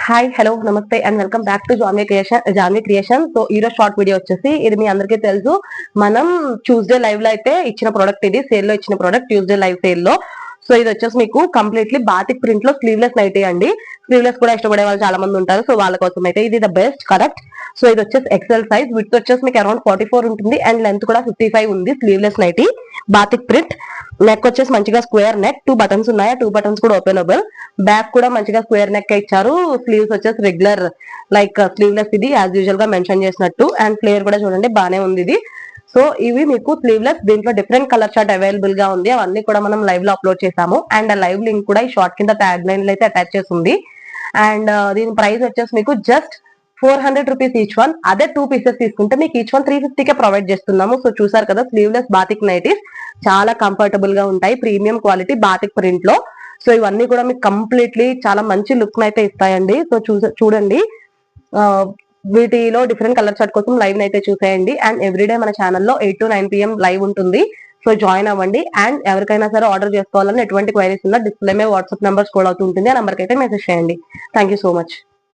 Hi hello నమస్తే and welcome back to Janhvi creation. So ఈ రోజు షార్ట్ వీడియో వచ్చేసి ఇది మీ అందరికీ తెలుసు. మనం ట్యూస్డే లైవ్ లో అయితే ఇచ్చిన ప్రోడక్ట్, ఇది సేల్ లో ఇచ్చిన ప్రోడక్ట్ ట్యూస్డే లైవ్ సేల్ లో. సో ఇది వచ్చేసి మీకు కంప్లీట్లీ బాతిక్ ప్రింట్ లో స్లీవ్లెస్ నైటీ అండి. స్లీవ్లెస్ కూడా ఇష్టపడే వాళ్ళు చాలా మంది ఉంటారు. సో వాళ్ళ కోసం అయితే ఇది ద బెస్ట్ కరెక్ట్. సో ఇది వచ్చేసి ఎక్సెల్ సైజ్, విత్ వచ్చేసి మీకు అరౌండ్ 44 ఉంటుంది అండ్ లెంత్ కూడా 55 ఉంది. Sleeveless nighty batik print. Neck వచ్చేసి మంచిగా స్క్వేర్ నెక్, 2 బటన్స్ ఉన్నాయి, 2 బటన్స్ కూడా ఓపెనబుల్. బ్యాక్ కూడా మంచిగా స్క్వేర్ నెక్ ఇచ్చారు. స్లీవ్స్ వచ్చేసి రెగ్యులర్ లైక్ స్లీవ్లెస్, ఇది యాజ్ యూజువల్ గా మెన్షన్ చేసినట్టు. అండ్ ఫ్లేర్ కూడా చూడండి బానే ఉంది ఇది. సో ఇవి మీకు స్లీవ్లెస్, దీంట్లో డిఫరెంట్ కలర్ చార్ట్ అవైలబుల్ గా ఉంది. అవన్నీ కూడా మనం లైవ్ లో అప్లోడ్ చేసాము అండ్ ఆ లైవ్ లింక్ కూడా ఈ షార్ట్ కింద ట్యాగ్ లైన్ లో అయితే అటాచ్ చేసి ఉంది. అండ్ దీని ప్రైస్ వచ్చేసి మీకు జస్ట్ 400 రూపీస్ ఈచ్ వన్. అదే 2 పీసెస్ తీసుకుంటే మీకు ఈచ్ వన్ 350 కే ప్రొవైడ్ చేస్తున్నాము. సో చూసారు కదా, స్లీవ్లెస్ బాతిక్ నైటీస్ చాలా కంఫర్టబుల్ గా ఉంటాయి, ప్రీమియం క్వాలిటీ బాతిక్ ప్రింట్ లో. సో ఇవన్నీ కూడా మీకు కంప్లీట్లీ చాలా మంచి లుక్ అయితే ఇస్తాయండి. సో చూడండి, వీటిలో డిఫరెంట్ కలర్ చార్ట్ కోసం లైవ్ అయితే చూసేయండి. అండ్ ఎవ్రీడే మన ఛానల్లో 8 to 9 PM లైవ్ ఉంటుంది. సో జాయిన్ అవ్వండి. అండ్ ఎవరికైనా సరే ఆర్డర్ చేసుకోవాలని ఎటువంటి క్వైరీస్ ఉన్నా డిస్ప్లే మీద వాట్సాప్ నెంబర్ స్క్రోల్ అవుతుంటుంది, ఆ నెంబర్కి అయితే మెసేజ్ చేయండి. Thank you so much.